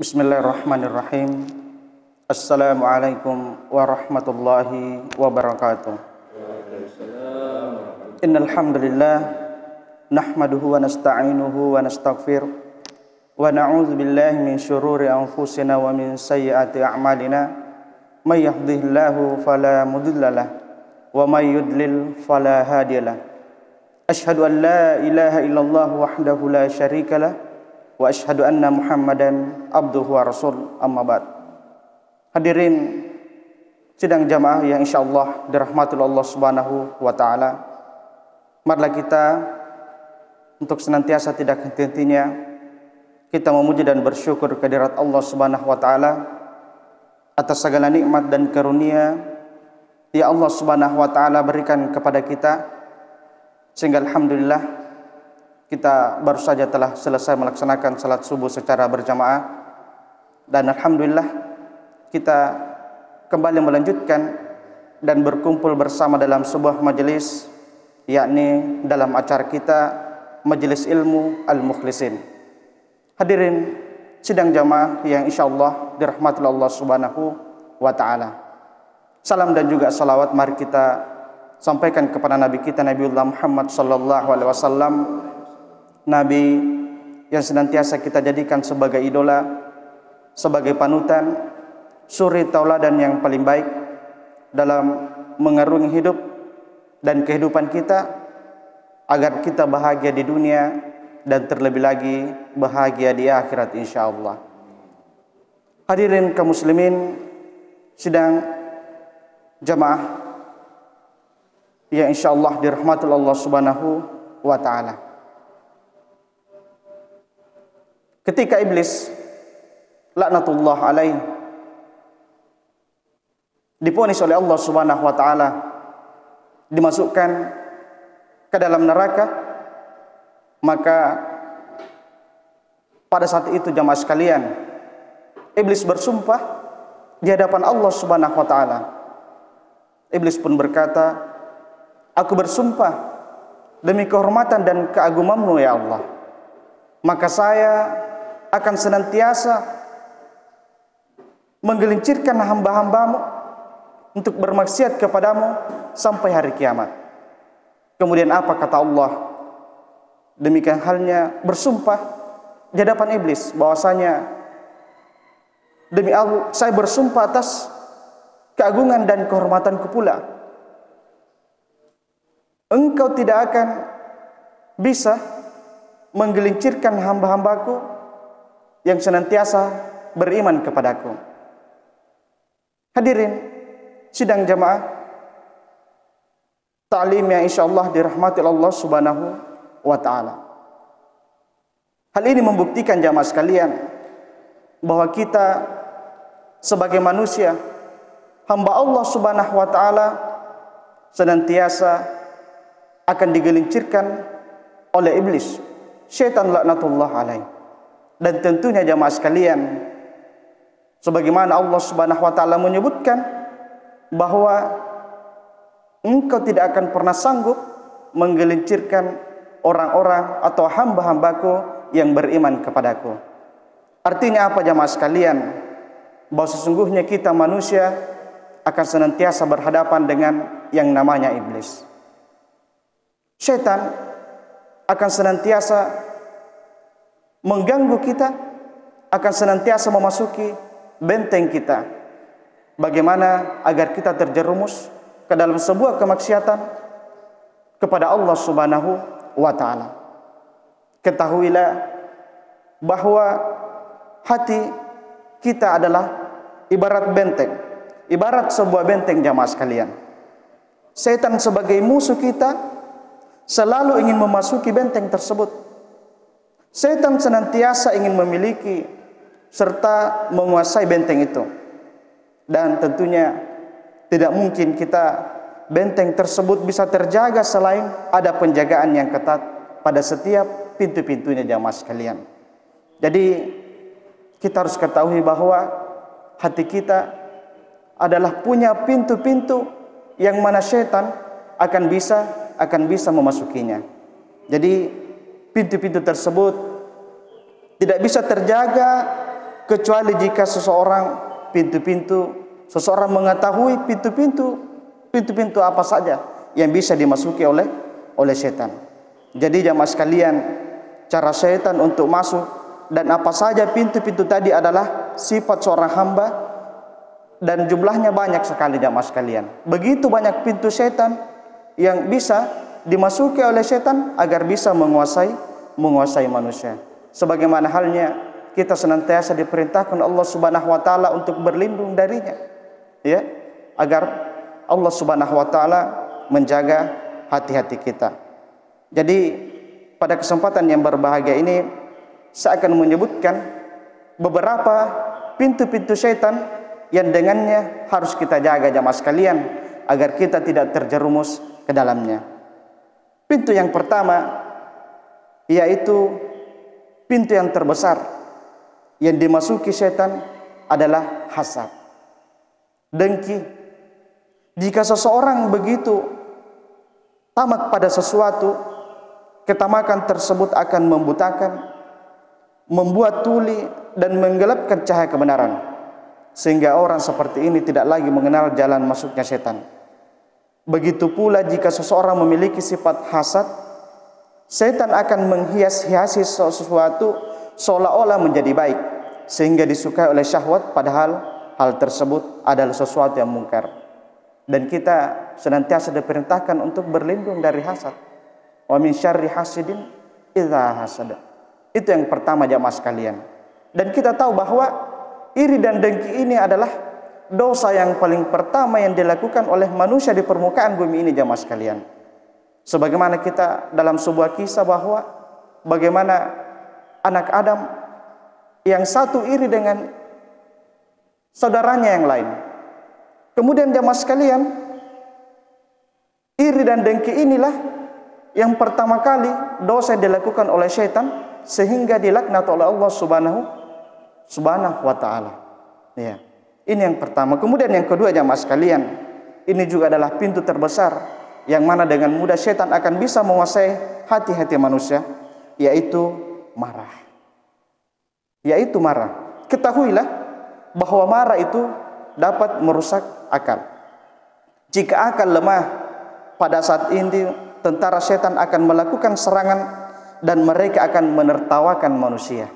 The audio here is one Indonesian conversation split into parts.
Bismillahirrahmanirrahim. Assalamualaikum warahmatullahi wabarakatuh. Innal hamdalillah nahmaduhu wa nasta'inuhu wa nastaghfir wa na'udzu billahi min syururi anfusina wa min sayyiati a'malina. May yahdihillahu fala mudhillalah wa may yudlil fala hadiyalah. Asyhadu an la ilaha illallah wahdahu la syarikalah wa asyhadu anna Muhammadan abduhu wa rasul, amma ba'd. Hadirin sidang jamaah yang insyaallah dirahmati Allah Subhanahu wa taala. Marilah kita untuk senantiasa tidak henti-hentinya kita memuji dan bersyukur kehadirat Allah Subhanahu wa taala atas segala nikmat dan karunia yang Allah Subhanahu wa taala berikan kepada kita, sehingga alhamdulillah kita baru saja telah selesai melaksanakan salat subuh secara berjamaah, dan alhamdulillah kita kembali melanjutkan dan berkumpul bersama dalam sebuah majelis, yakni dalam acara kita Majelis Ilmu Al-Mukhlisin. Hadirin sidang jamaah yang insyaallah dirahmati Allah Subhanahu wa taala. Salam dan juga salawat mari kita sampaikan kepada Nabi kita Nabiullah Muhammad sallallahu alaihi wasallam, Nabi yang senantiasa kita jadikan sebagai idola, sebagai panutan, suri tauladan yang paling baik dalam mengarungi hidup dan kehidupan kita, agar kita bahagia di dunia dan terlebih lagi bahagia di akhirat insyaallah. Hadirin kaum muslimin sidang jamaah yang insyaallah dirahmati Allah Subhanahu wa taala. Ketika iblis laknatullah alaih diponis oleh Allah Subhanahu wa taala dimasukkan ke dalam neraka, maka pada saat itu jamaah sekalian, iblis bersumpah di hadapan Allah Subhanahu wa taala. Iblis pun berkata, "Aku bersumpah demi kehormatan dan keagungan-Mu ya Allah, maka saya akan senantiasa menggelincirkan hamba-hamba-Mu untuk bermaksiat kepadamu sampai hari kiamat." Kemudian apa kata Allah? Demikian halnya bersumpah di hadapan iblis bahwasanya, demi Allah saya bersumpah atas keagungan dan kehormatanku pula, engkau tidak akan bisa menggelincirkan hamba-hambaku yang senantiasa beriman kepadaku. Hadirin sidang jamaah ta'lim yang insyaallah dirahmati Allah Subhanahu wa taala. Hal ini membuktikan jamaah sekalian bahwa kita sebagai manusia, hamba Allah Subhanahu wa taala, senantiasa akan digelincirkan oleh iblis, syaitan laknatullah alaih. Dan tentunya jamaah sekalian, sebagaimana Allah Subhanahu wa taala menyebutkan bahwa engkau tidak akan pernah sanggup menggelincirkan orang-orang atau hamba-hambaku yang beriman kepadaku. Artinya apa jamaah sekalian? Bahwa sesungguhnya kita manusia akan senantiasa berhadapan dengan yang namanya iblis. Syaitan akan senantiasa mengganggu kita, akan senantiasa memasuki benteng kita. Bagaimana agar kita terjerumus ke dalam sebuah kemaksiatan kepada Allah Subhanahu wa taala. Ketahuilah bahwa hati kita adalah ibarat benteng, ibarat sebuah benteng jamaah sekalian. Setan sebagai musuh kita selalu ingin memasuki benteng tersebut. Setan senantiasa ingin memiliki serta menguasai benteng itu. Dan tentunya tidak mungkin benteng tersebut bisa terjaga selain ada penjagaan yang ketat pada setiap pintu-pintunya jamaah sekalian. Jadi kita harus ketahui bahwa hati kita adalah punya pintu-pintu yang mana setan akan bisa memasukinya. Jadi pintu-pintu tersebut tidak bisa terjaga kecuali jika seseorang mengetahui pintu-pintu apa saja yang bisa dimasuki oleh setan. Jadi jamaah sekalian, cara setan untuk masuk dan apa saja pintu-pintu tadi adalah sifat seorang hamba, dan jumlahnya banyak sekali jamaah sekalian. Begitu banyak pintu setan yang bisa dimasuki oleh setan agar bisa menguasai manusia. Sebagaimana halnya kita senantiasa diperintahkan Allah Subhanahu wa taala untuk berlindung darinya, ya, agar Allah Subhanahu wa taala menjaga hati-hati kita. Jadi pada kesempatan yang berbahagia ini saya akan menyebutkan beberapa pintu-pintu setan yang dengannya harus kita jaga jamaah sekalian agar kita tidak terjerumus ke dalamnya. Pintu yang pertama yaitu pintu yang terbesar yang dimasuki setan adalah hasad, dengki. Jika seseorang begitu tamak pada sesuatu, ketamakan tersebut akan membutakan, membuat tuli dan menggelapkan cahaya kebenaran, sehingga orang seperti ini tidak lagi mengenal jalan masuknya setan. Begitu pula jika seseorang memiliki sifat hasad, setan akan menghias-hiasi sesuatu seolah-olah menjadi baik, sehingga disukai oleh syahwat, padahal hal tersebut adalah sesuatu yang mungkar. Dan kita senantiasa diperintahkan untuk berlindung dari hasad. Wa min syarri hasidin idza hasada. Itu yang pertama jamaah sekalian. Dan kita tahu bahwa iri dan dengki ini adalah dosa yang paling pertama yang dilakukan oleh manusia di permukaan bumi ini jamaah sekalian. Sebagaimana kita dalam sebuah kisah bahwa bagaimana anak Adam yang satu iri dengan saudaranya yang lain. Kemudian jamaah sekalian, iri dan dengki inilah yang pertama kali dosa yang dilakukan oleh syaitan sehingga dilaknat oleh Allah Subhanahu wa taala. Ya. Ini yang pertama. Kemudian yang kedua jamaah sekalian, ini juga adalah pintu terbesar yang mana dengan mudah syaitan akan bisa menguasai hati-hati manusia, yaitu marah. Yaitu marah. Ketahuilah bahwa marah itu dapat merusak akal. Jika akal lemah, pada saat ini tentara setan akan melakukan serangan dan mereka akan menertawakan manusia.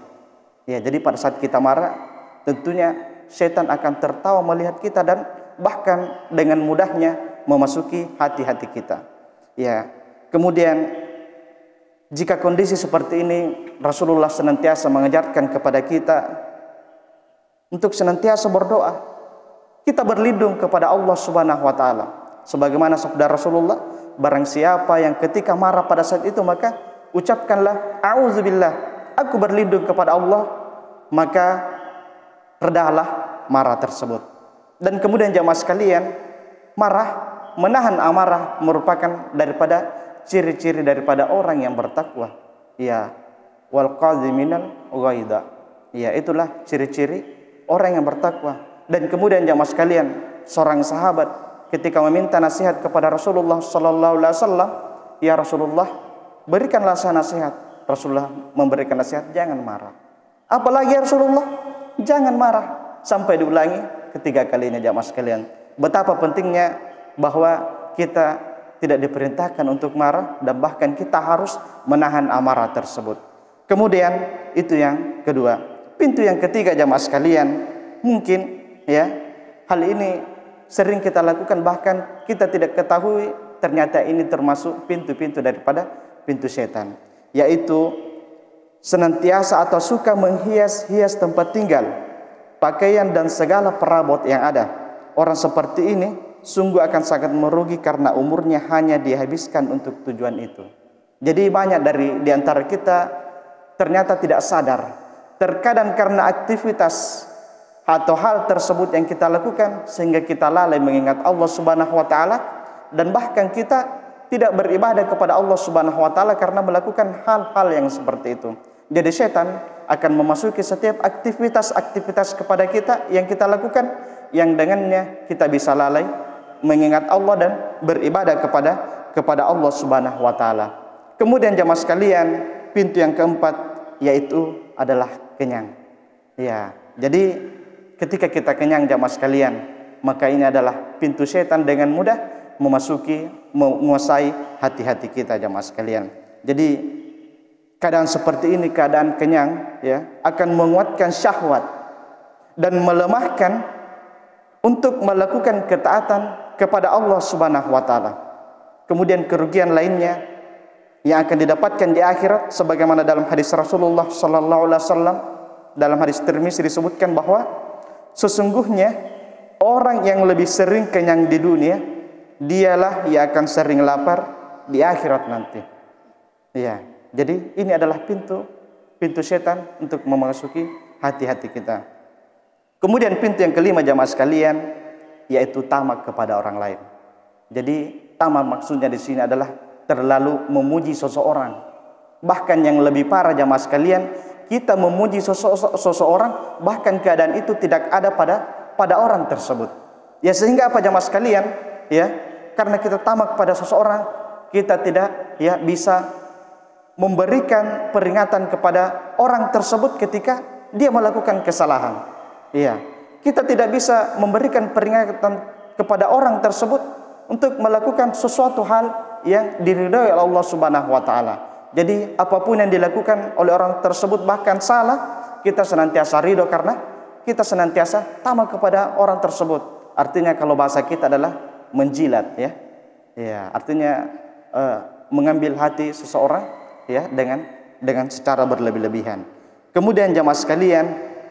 Ya, jadi pada saat kita marah, tentunya setan akan tertawa melihat kita dan bahkan dengan mudahnya memasuki hati-hati kita. Ya. Kemudian jika kondisi seperti ini, Rasulullah senantiasa mengajarkan kepada kita untuk senantiasa berdoa. Kita berlindung kepada Allah Subhanahu wa taala. Sebagaimana sabda Rasulullah, barang siapa yang ketika marah pada saat itu maka ucapkanlah a'udzubillah, aku berlindung kepada Allah, maka redahlah marah tersebut. Dan kemudian jamaah sekalian, menahan amarah merupakan daripada ciri-ciri daripada orang yang bertakwa. Ya, wal qadziminal ghaidha. Ya, itulah ciri-ciri orang yang bertakwa. Dan kemudian jamaah sekalian, seorang sahabat ketika meminta nasihat kepada Rasulullah sallallahu alaihi wasallam, ya Rasulullah, berikanlah saya nasihat. Rasulullah memberikan nasihat, jangan marah. Apalagi ya Rasulullah, jangan marah. Sampai diulangi ketiga kalinya jamaah sekalian. Betapa pentingnya bahwa kita tidak diperintahkan untuk marah dan bahkan kita harus menahan amarah tersebut. Kemudian itu yang kedua. Pintu yang ketiga jamaah sekalian, mungkin ya hal ini sering kita lakukan bahkan kita tidak ketahui ternyata ini termasuk pintu-pintu daripada pintu setan, yaitu senantiasa atau suka menghias-hias tempat tinggal, pakaian dan segala perabot yang ada. Orang seperti ini sungguh akan sangat merugi karena umurnya hanya dihabiskan untuk tujuan itu. Jadi banyak di antara kita ternyata tidak sadar, terkadang karena aktivitas atau hal tersebut yang kita lakukan sehingga kita lalai mengingat Allah Subhanahu wa taala dan bahkan kita tidak beribadah kepada Allah Subhanahu wa taala karena melakukan hal-hal yang seperti itu. Jadi setan akan memasuki setiap aktivitas kepada kita yang kita lakukan yang dengannya kita bisa lalai mengingat Allah dan beribadah kepada Allah Subhanahu wa taala. Kemudian jamaah sekalian, pintu yang keempat yaitu adalah kenyang. Ya, Jadi ketika kita kenyang jamaah sekalian, maka ini adalah pintu setan dengan mudah memasuki, menguasai hati-hati kita jamaah sekalian. Jadi keadaan seperti ini, keadaan kenyang ya, akan menguatkan syahwat dan melemahkan untuk melakukan ketaatan kepada Allah Subhanahu wa taala. Kemudian kerugian lainnya yang akan didapatkan di akhirat sebagaimana dalam hadis Rasulullah sallallahu alaihi wasallam, dalam hadis Tirmizi disebutkan bahwa sesungguhnya orang yang lebih sering kenyang di dunia, dialah yang akan sering lapar di akhirat nanti. Ya, jadi ini adalah pintu setan untuk memasuki hati-hati kita. Kemudian pintu yang kelima jamaah sekalian, yaitu tamak kepada orang lain. Jadi tamak maksudnya di sini adalah terlalu memuji seseorang. Bahkan yang lebih parah jamaah sekalian, kita memuji seseorang bahkan keadaan itu tidak ada pada orang tersebut. Ya, sehingga apa jamaah sekalian? Ya, karena kita tamak pada seseorang, kita tidak ya bisa memberikan peringatan kepada orang tersebut ketika dia melakukan kesalahan. Iya, kita tidak bisa memberikan peringatan kepada orang tersebut untuk melakukan sesuatu hal yang diridhai oleh Allah Subhanahu wa taala. Jadi apapun yang dilakukan oleh orang tersebut bahkan salah, kita senantiasa ridho karena kita senantiasa tamak kepada orang tersebut. Artinya kalau bahasa kita adalah menjilat ya. Ya, artinya mengambil hati seseorang ya dengan secara berlebih-lebihan. Kemudian jamaah sekalian,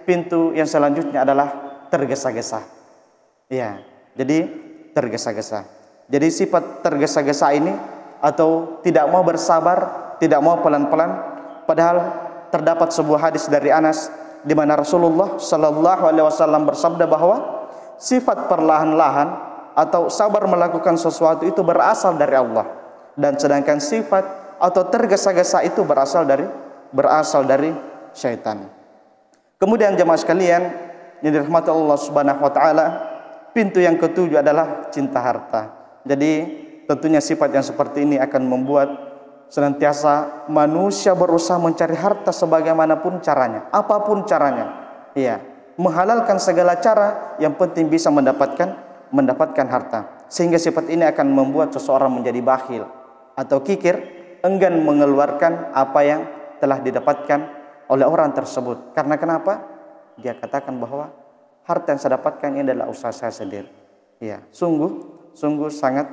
pintu yang selanjutnya adalah tergesa-gesa. Ya, jadi tergesa-gesa. Jadi sifat tergesa-gesa ini atau tidak mau bersabar, tidak mau pelan-pelan, padahal terdapat sebuah hadis dari Anas di mana Rasulullah sallallahu alaihi wasallam bersabda bahwa sifat perlahan-lahan atau sabar melakukan sesuatu itu berasal dari Allah, dan sedangkan sifat atau tergesa-gesa itu berasal dari syaitan. Kemudian jemaah sekalian yang dirahmati Allah Subhanahu wa taala, pintu yang ketujuh adalah cinta harta. Jadi tentunya sifat yang seperti ini akan membuat senantiasa manusia berusaha mencari harta sebagaimanapun caranya, apapun caranya. Iya, menghalalkan segala cara yang penting bisa mendapatkan harta. Sehingga sifat ini akan membuat seseorang menjadi bakhil atau kikir, enggan mengeluarkan apa yang telah didapatkan oleh orang tersebut. Karena kenapa? Dia katakan bahwa harta yang saya dapatkan ini adalah usaha saya sendiri. Ya, sungguh sangat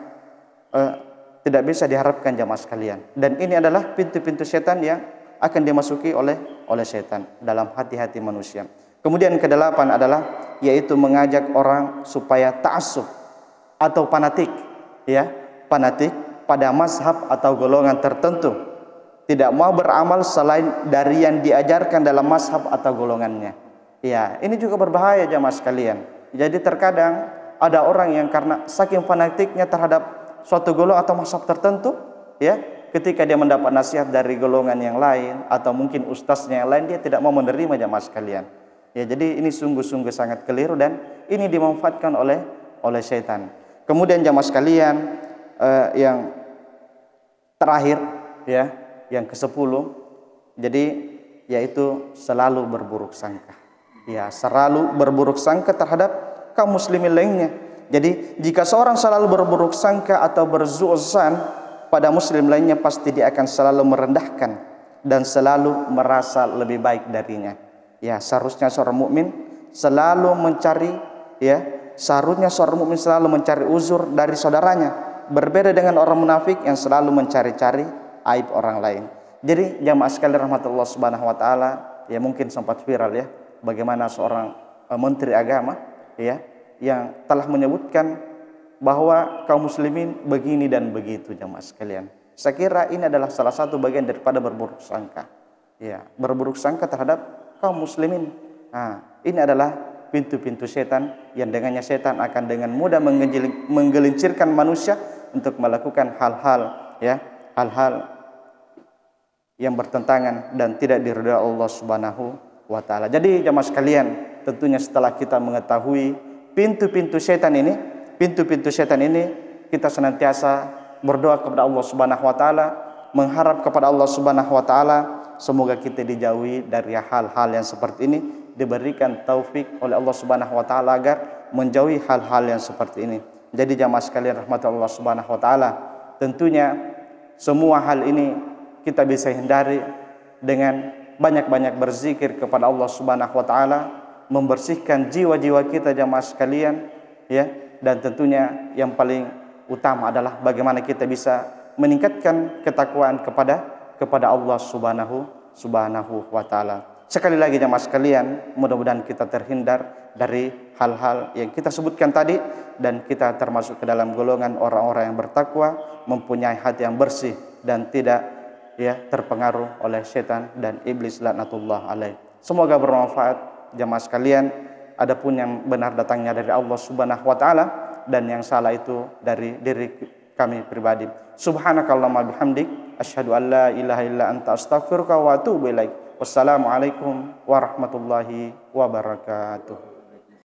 tidak bisa diharapkan jamaah sekalian. Dan ini adalah pintu-pintu setan yang akan dimasuki oleh setan dalam hati-hati manusia. Kemudian kedelapan adalah yaitu mengajak orang supaya ta'assub atau fanatik, ya, fanatik pada mazhab atau golongan tertentu. Tidak mau beramal selain dari yang diajarkan dalam mazhab atau golongannya. Ya, ini juga berbahaya jamaah sekalian. Jadi terkadang ada orang yang karena saking fanatiknya terhadap suatu golongan atau mazhab tertentu, ya, ketika dia mendapat nasihat dari golongan yang lain atau mungkin ustaznya yang lain, dia tidak mau menerima jamaah sekalian. Ya, jadi ini sungguh-sungguh sangat keliru dan ini dimanfaatkan oleh syaitan. Kemudian jamaah sekalian, yang terakhir ya, yang ke-10, jadi yaitu selalu berburuk sangka. Ya, selalu berburuk sangka terhadap kaum muslimin lainnya. Jadi jika seorang selalu berburuk sangka atau berzu'zan pada muslim lainnya, pasti dia akan selalu merendahkan dan selalu merasa lebih baik darinya. Ya, seharusnya seorang mukmin selalu mencari, ya, seharusnya seorang mukmin selalu mencari uzur dari saudaranya. Berbeda dengan orang munafik yang selalu mencari-cari aib orang lain. Jadi jamaah sekalian rahmatullah subhanahu wa ta'ala, ya mungkin sempat viral ya, bagaimana seorang menteri agama ya yang telah menyebutkan bahwa kaum muslimin begini dan begitu jamaah sekalian. Saya kira ini adalah salah satu bagian daripada berburuk sangka. Ya, berburuk sangka terhadap kaum muslimin. Nah, ini adalah pintu-pintu setan yang dengannya setan akan dengan mudah menggelincirkan manusia untuk melakukan hal-hal yang bertentangan dan tidak diridhai Allah Subhanahu wa taala. Jadi jamaah sekalian, tentunya setelah kita mengetahui pintu-pintu setan ini, kita senantiasa berdoa kepada Allah Subhanahu wa taala, mengharap kepada Allah Subhanahu wa taala semoga kita dijauhi dari hal-hal yang seperti ini diberikan taufik oleh Allah Subhanahu wa taala agar menjauhi hal-hal yang seperti ini. Jadi jamaah sekalian rahmat Allah Subhanahu wa taala, tentunya semua hal ini kita bisa hindari dengan banyak-banyak berzikir kepada Allah Subhanahu wa taala, membersihkan jiwa-jiwa kita jamaah sekalian ya, dan tentunya yang paling utama adalah bagaimana kita bisa meningkatkan ketakwaan kepada Allah Subhanahu wa taala. Sekali lagi jamaah sekalian, mudah-mudahan kita terhindar dari hal-hal yang kita sebutkan tadi dan kita termasuk ke dalam golongan orang-orang yang bertakwa, mempunyai hati yang bersih dan tidak terpengaruh oleh setan dan iblis laknatullah alaih. Semoga bermanfaat jamaah sekalian. Adapun yang benar datangnya dari Allah Subhanahu wa taala dan yang salah itu dari diri kami pribadi. Subhanakallahumma bihamdik asyhadu an la ilaha illa anta astaghfiruka wa atubu ilaik. Wassalamualaikum warahmatullahi wabarakatuh.